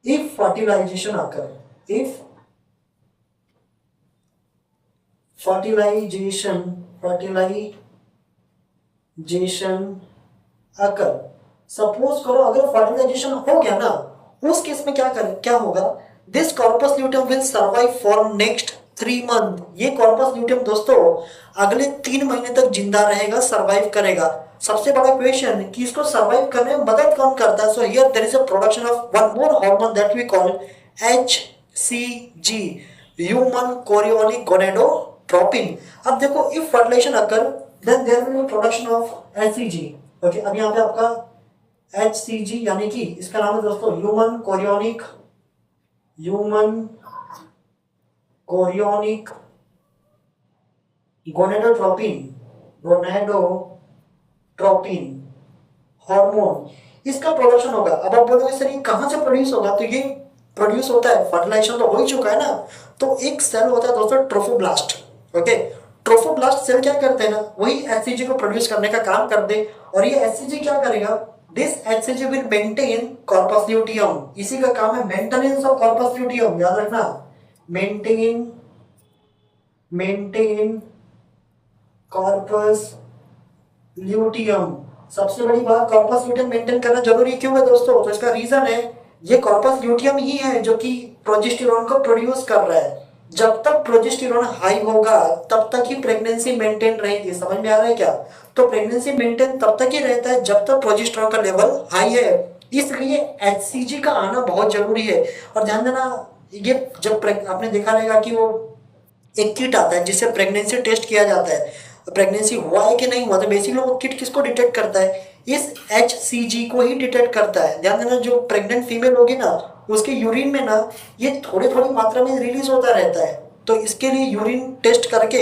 if fertilisation occur, if fertilisation occur, suppose करो अगर फर्टिलाइजेशन हो गया ना, उस केस में क्या होगा, this corpus luteum will survive for next 3 month. ये कॉर्पस ल्यूटियम दोस्तों अगले 3 महीने तक जिंदा रहेगा, सर्वाइव करेगा। सबसे बड़ा क्वेश्चन कि इसको सर्वाइव करने में मदद कौन करता है? So here there is a production of one more hormone that we call HCG, human chorionic gonadotropin. अब देखो if fertilisation occur then there will be production of HCG, okay. अब यहाँ पे आपका HCG यानी कि इसका नाम है दोस्तों ह्यूमन कोरियोनिक गोनेडोट्रोपिन हार्मोन, इसका प्रोडक्शन होगा। अब आप बोलोगे सर ये कहां से प्रोड्यूस होगा? तो ये प्रोड्यूस होता है, फर्टिलाइजेशन तो हो ही चुका है ना, तो एक सेल होता है दोस्तों ट्रोफोब्लास्ट, ओके। ट्रोफोब्लास्ट सेल क्या करते हैं ना, वही HCG को प्रोड्यूस करने का काम कर दे, और ये HCG क्या करेगा, this HCG will maintain corpus luteum. इसी का काम है मेंटेनेंस ऑफ कॉर्पस ल्यूटियम, याद रखना, मेंटेन कॉर्पस ल्यूटियम। सबसे बड़ी बात, कॉर्पस ल्यूटियम मेंटेन करना जरूरी क्यों है दोस्तों? तो इसका रीजन है ये कॉर्पस ल्यूटियम ही है जो कि प्रोजेस्टेरोन को प्रोड्यूस कर रहा है। जब तक प्रोजेस्टेरोन हाई होगा तब तक ही प्रेगनेंसी मेंटेन रहेगी। समझ में आ रहा है क्या? तो प्रेगनेंसी मेंटेन तब तक ही रहता है जब तक प्रोजेस्टेरोन का लेवल हाई है, इसलिए HCG का आना बहुत जरूरी है। और ध्यान देना, ये जब आपने देखा रहेगा कि वो एक किट आता है जिससे प्रेगनेंसी टेस्ट किया जाता है, प्रेगनेंसी हुआ है कि नहीं हुआ, तो बेसिकली वो किट किसको डिटेक्ट करता है? इस HCG को ही डिटेक्ट करता है। ध्यान देना, जो प्रेग्नेंट फीमेल होगी ना, उसके यूरिन में ना ये थोड़ी थोड़ी मात्रा में रिलीज होता रहता है, तो इसके लिए यूरिन टेस्ट करके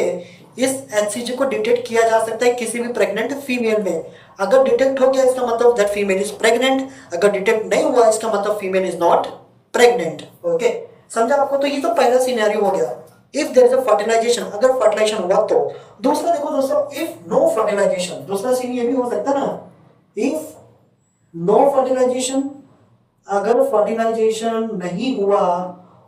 इस HCG को डिटेक्ट किया जा सकता है किसी भी प्रेग्नेंट फीमेल में। अगर डिटेक्ट हो गया इसका मतलब दैट फीमेल इज प्रेग्नेंट, अगर डिटेक्ट नहीं हुआ इसका मतलब female is not pregnant, okay. समझा आपको? तो ये तो पहला सिनेरियो हो गया, if there is a fertilisation, अगर फर्टिलाइजेशन हुआ तो। दूसरा देखो दोस्तों, इफ नो फर्टिलाइजेशन, दूसरा सीन ये भी हो सकता है ना, इफ नो फर्टिलाइजेशन, अगर फर्टिलाइजेशन नहीं हुआ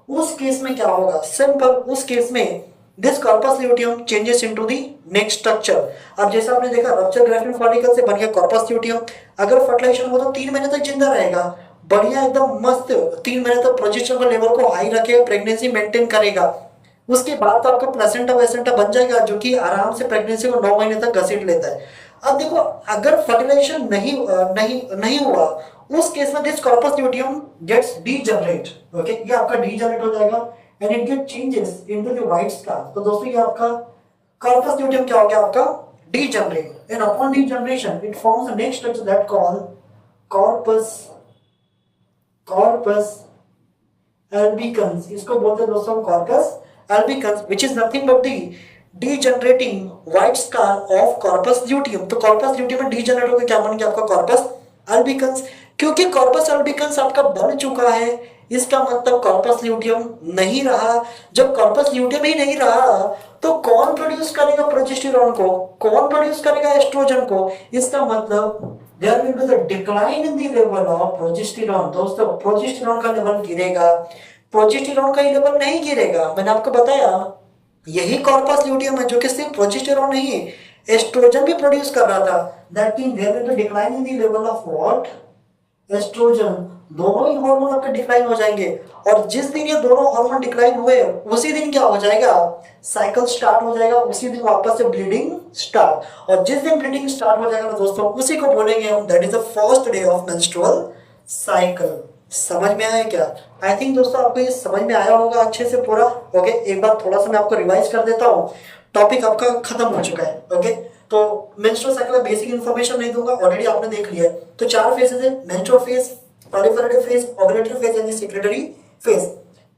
उस केस में क्या होगा? सिंपल, उस केस में this corpus luteum changes into the next structure. अब जैसा आपने देखा रप्चर ग्राफ्टिन फॉलिकल से बन गया कॉर्पस ल्यूटियम। अगर फर्टिलाइजेशन हुआ तो 3 महीने तक जिंदा रहेगा, बढ़िया एकदम मस्त, 3 महीने तक प्रोजेस्टेरोन का लेवल को हाई रखेगा, प्रेगनेंसी मेंटेन करेगा। उसके बाद तो आपका प्लेसेंटा वेसेंटा बन जाएगा जो कि आराम से प्रेगनेंसी को 9 महीने तक घसीट लेता है। अब देखो अगर फर्टिलाइजेशन नहीं हुआ उस केस में this corpus luteum gets degenerate, okay. ये आपका डीजनरेट हो जाएगा and it get changes into the white star. तो दोस्तों ये आपका कॉर्पस ल्यूटियम क्या हो गया? आपका degenerate, and upon degeneration it forms the next structure that call corpus albicans. इसको बोलते हैं दोस्तों corpus albicans, which is nothing but the degenerating white scar of corpus luteum। तो corpus luteum में degenerate होकर क्या बन गया? आपका corpus albicans। क्योंकि corpus albicans आपका बन चुका है, इसका मतलब corpus luteum नहीं रहा। जब corpus luteum ही नहीं रहा तो कौन प्रोड्यूस करेगा प्रोजेस्टेरोन को? कौन प्रोड्यूस करेगा एस्ट्रोजन को? इसका मतलब there will be the decline in the level of progesterone। दोस्तों प्रोजेस्टेरोन का लेवल गिरेगा, प्रोजेस्टेरोन का लेवल नहीं गिरेगा। मैंने आपको बताया यही कॉर्पस ल्यूटियम है जो कि सिर्फ प्रोजेस्टेरोन नहीं एस्ट्रोजन भी प्रोड्यूस कर रहा था। That means there will be decline in the level of what? Estrogen. दोनों ही हार्मोन आपके डिक्लाइन हो जाएंगे, और जिस दिन ये दोनों हार्मोन डिक्लाइन हुए उसी दिन क्या हो जाएगा? साइकिल स्टार्ट हो जाएगा, उसी दिन वापस से ब्लीडिंग स्टार्ट। और जिस दिन ब्लीडिंग स्टार्ट हो जाएगा ना दोस्तों, उसी को बोलेंगे हम that is the first day of menstrual cycle. समझ में आया क्या? आई थिंक दोस्तों आपको ये समझ में आया होगा अच्छे से पूरा, ओके। एक बार थोड़ा सा मैं आपको रिवाइज कर देता हूँ, टॉपिक आपका खत्म हो चुका है, ओके। तो मेंस्ट्रुअल साइकिल का बेसिक इन्फॉर्मेशन नहीं दूंगा, ऑलरेडी आपने देख लिया है। तो 4 फेजेस है, menstrual phase, proliferative phase, ovulatory phase and secretary phase.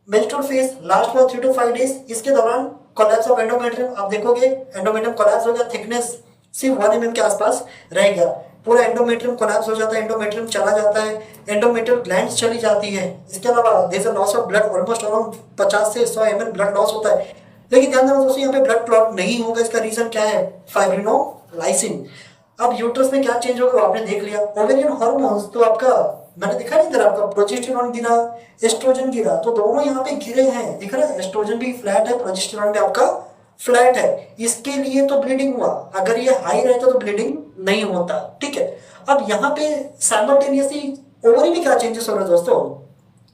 Menstrual phase last for 3 to 5 days. इसके दौरान कोलैप्स ऑफ एंडोमेट्रियम, आप देखोगे एंडोमेट्रियम कोलैप्स हो गया, थिकनेस सिर्फ 1 mm के आसपास रह गया, पूरा एंडोमेट्रियम कोलैप्स हो जाता है, एंडोमेट्रियम चला जाता है, एंडोमेट्रियल ग्लैंड्स चली जाती है। इसके अलावा there is a loss of blood, almost around 50 से 100 ml ब्लड लॉस होता है। लेकिन ध्यान देना दोस्तों, यहाँ पे ब्लड क्लॉट नहीं होगा। इसका रीजन क्या है? फाइब्रिनोलाइसिन। अब यूट्रस में क्या चेंज होगा आपने देख लिया। ओवेरियन हार्मोन्स तो आपका मैंने दिखा नहीं था, आपका प्रोजेस्टेरॉन गिरा, एस्ट्रोजन गिरा, तो दोनों यहाँ पे गिरे हैं, दिख रहा है? एस्ट्रोजन भी फ्लैट है, प्रोजेस्टेरॉन भी आपका फ्लैट है। इसके लिए तो ब्लीडिंग हुआ, अगर ये हाई रहता तो ब्लीडिंग नहीं होता, ठीक है। अब यहाँ पे साइमल्टेनियसली ओवरी में क्या चेंजेस हो रहे हैं दोस्तों?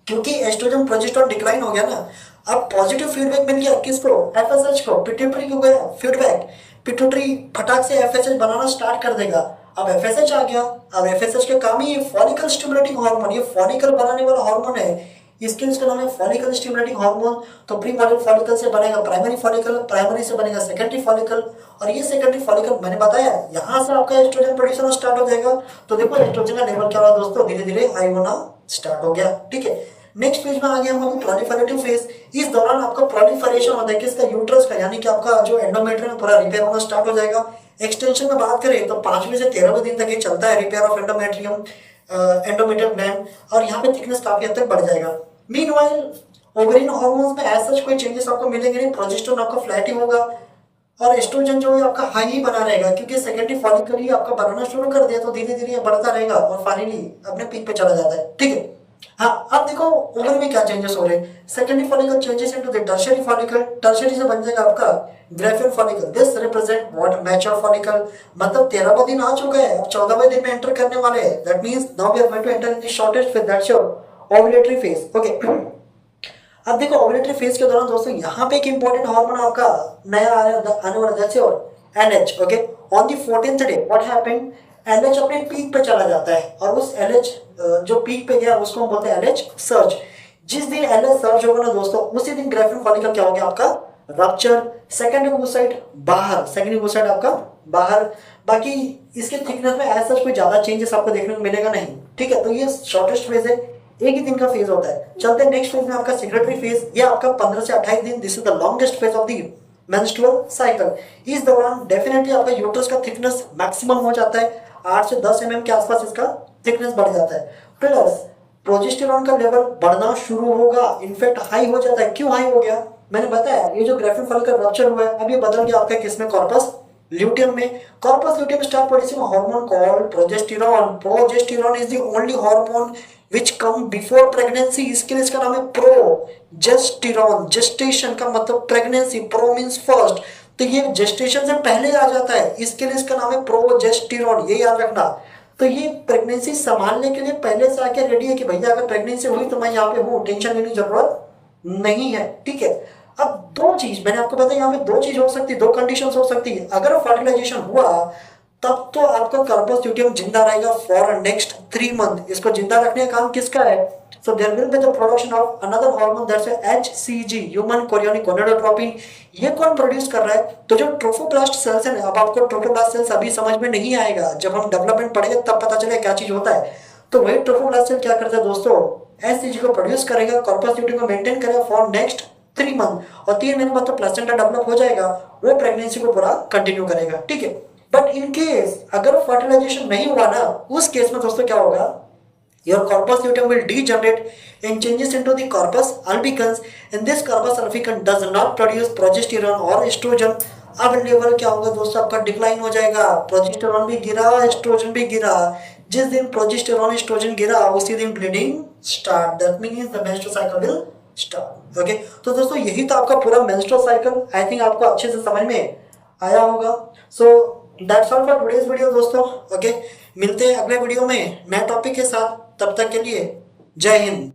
क्योंकि एस्ट्रोजन प्रोजेस्टेरॉन डिक्लाइन हो गया ना, अब पॉजिटिव फीडबैक मिल गया किसको? एफएसएच को। पिट्यूटरी को गया फीडबैक, पिट्यूटरी फटाक से एफएसएच बनाना स्टार्ट कर देगा। अब एफएसएच आ गया, अब एफएसएच के काम ही फॉलिकल स्टिमुलेटिंग हार्मोन, ये फॉलिकल बनाने वाला हार्मोन है, इसके इसका नाम है फॉलिकल स्टिमुलेटिंग हार्मोन। तो प्री मॉडल फॉलिकल से बनेगा प्राइमरी फॉलिकल, प्राइमरी से बनेगा सेकेंडरी फॉलिकल, और ये सेकेंडरी फॉलिकल मैंने बताया यहाँ से आपका एस्ट्रोजन प्रोड्यूस होना स्टार्ट हो जाएगा। तो देखो एस्ट्रोजन का लेवल क्या हुआ दोस्तों? धीरे धीरे हाई होना स्टार्ट हो गया, ठीक है। नेक्स्ट फेज में आ गया हम प्रोलिफरेटिव फेज। इस दौरान आपका प्रोलिफरेशन होता है किसका? यूट्रस का, यानी कि आपका जो एंडोमेट्रियम पूरा रिपेयर होना स्टार्ट हो जाएगा। एक्सटेंशन में बात करें तो 5वें से 13वें दिन तक ये चलता है, repair of endometrium, endometrium gland, और यहाँ पे थिकनेस काफी हद तक बढ़ जाएगा। मीनवाइल ओवेरियन हार्मोन्स में एज सच कोई चेंजेस आपको मिलेंगे नहीं, प्रोजेस्टेरॉन आपका फ्लैट ही होगा, और एस्ट्रोजन जो है आपका हाई ही बना रहेगा, क्योंकि सेकेंडरी फॉलिकल ही आपका बनाना शुरू कर दिया, तो धीरे धीरे बढ़ता रहेगा और फाइनली अपने पीक पे चला जाता है, ठीक है। हाँ, अब देखो ओवर में क्या चेंजेस हो रहे हैं। Secondary follicle changes into the tertiary follicle, tertiary से बन जाएगा आपका Graafian follicle. This represent what? Mature follicle. मतलब 13वां दिन आ चुका है, अब 14वें दिन में एंटर करने वाले हैं। That means now we are going to enter in the shortest phase, that's your ovulatory phase, okay. अब देखो ओव्यूलेटरी फेज के दौरान दोस्तों यहाँ पे एक इंपॉर्टेंट हार्मोन आपका नया आने वाला, that's your NH, okay. On the 14th day what happened? LH अपने पीक पे चला जाता है, और उस एलएच जो पीक पे गया उसको हम बोलते हैं एलएच सर्ज। जिस दिन एलएच सर्ज होगा ना दोस्तों, उसी दिन ग्रेफिन फॉलिकल क्या हो गया आपका? रप्चर। सेकेंडरी oocyte बाहर, सेकेंडरी oocyte आपका बाहर। बाकी इसके थिकनेस में ऐसा कोई ज्यादा चेंजेस आपको देखने को मिलेगा नहीं, ठीक है। तो ये शॉर्टेस्ट फेज है, एक ही दिन का फेज होता है। चलते हैं नेक्स्ट फेज में, आपका सेक्रेटरी फेज। ये आपका 15 से 28 दिन, this is the longest phase of the menstrual cycle. इस दौरान डेफिनेटली आपका यूट्रस का थिकनेस मैक्सिमम हो जाता है, 8 से 10 mm के आसपास इसका थिकनेस बढ़ जाता है। प्लस प्रोजेस्टेरॉन का लेवल बढ़ना शुरू होगा, इनफैक्ट हाई हो जाता है। क्यों हाई हो गया? मैंने बताया, ये जो ग्रेफिन फॉलिकल रप्चर हुआ है, अब ये बदल गया आपका किसमें? कॉर्पस ल्यूटियम में। Corpus luteum start producing hormone called progesterone. Progesterone is the only hormone which come before pregnancy, इसके लिए इसका नाम है प्रोजेस्टेरॉन। जेस्टेशन का मतलब प्रेगनेंसी, प्रो मींस फर्स्ट, तो ये जेस्टेशन से पहले आ जाता है, इसके लिए इसका नाम है प्रोजेस्टेरॉन, ये याद रखना। तो ये प्रेगनेंसी संभालने के लिए पहले से आके रेडी है कि भैया अगर प्रेगनेंसी हुई तो मैं यहाँ पे हूँ, टेंशन लेने की जरूरत नहीं है, ठीक है। अब दो चीज मैंने आपको बताया, यहाँ पे दो चीज हो सकती है, दो कंडीशन हो सकती है। अगर फर्टिलाइजेशन हुआ तब तो आपका कार्पस ल्यूटियम जिंदा रहेगा फॉर नेक्स्ट 3 मंथ। इसको जिंदा रखने का काम किसका है? So there will be the production of another hormone that's HCG, human chorionic gonadotropin. ये कौन प्रोड्यूस कर रहा है? तो जो ट्रोफोब्लास्ट सेल्स है, अब आपको ट्रोफोब्लास्ट सेल्स अभी समझ में नहीं आएगा, जब हम डेवलपमेंट पढ़ेंगे तब पता चलेगा क्या चीज होता है। तो वही ट्रोफोब्लास्ट सेल क्या करता है दोस्तों? एचसीजी को प्रोड्यूस करेगा, कार्पस ल्यूटियम को मेंटेन करेगा फॉर नेक्स्ट 3 मंथ, और 3 महीने बाद तो प्लेसेंटा डेवलप हो जाएगा, वो प्रेगनेंसी को पूरा कंटिन्यू करेगा, ठीक है। बट इन केस अगर फर्टिलाइजेशन नहीं हुआ ना, उस केस में दोस्तों क्या होगा? Your corpus luteum will degenerate and changes into the corpus albicans, and this corpus albicans does not produce progesterone or estrogen। अब लेवल क्या होगा दोस्तों? आपका डिक्लाइन हो जाएगा, प्रोजेस्टेरॉन भी गिरा, एस्ट्रोजन भी गिरा। जिस दिन प्रोजेस्टेरॉन एस्ट्रोजन गिरा उसी दिन bleeding start, that means the menstrual cycle will start, okay. तो दोस्तों यही था आपका पूरा मेंस्ट्रुअल साइकिल। आई थिंक आपको अच्छे से समझ में आया होगा। So that's all for today's video दोस्तों, ओके। मिलते हैं अगले वीडियो में नए टॉपिक के साथ, तब तक के लिए जय हिंद।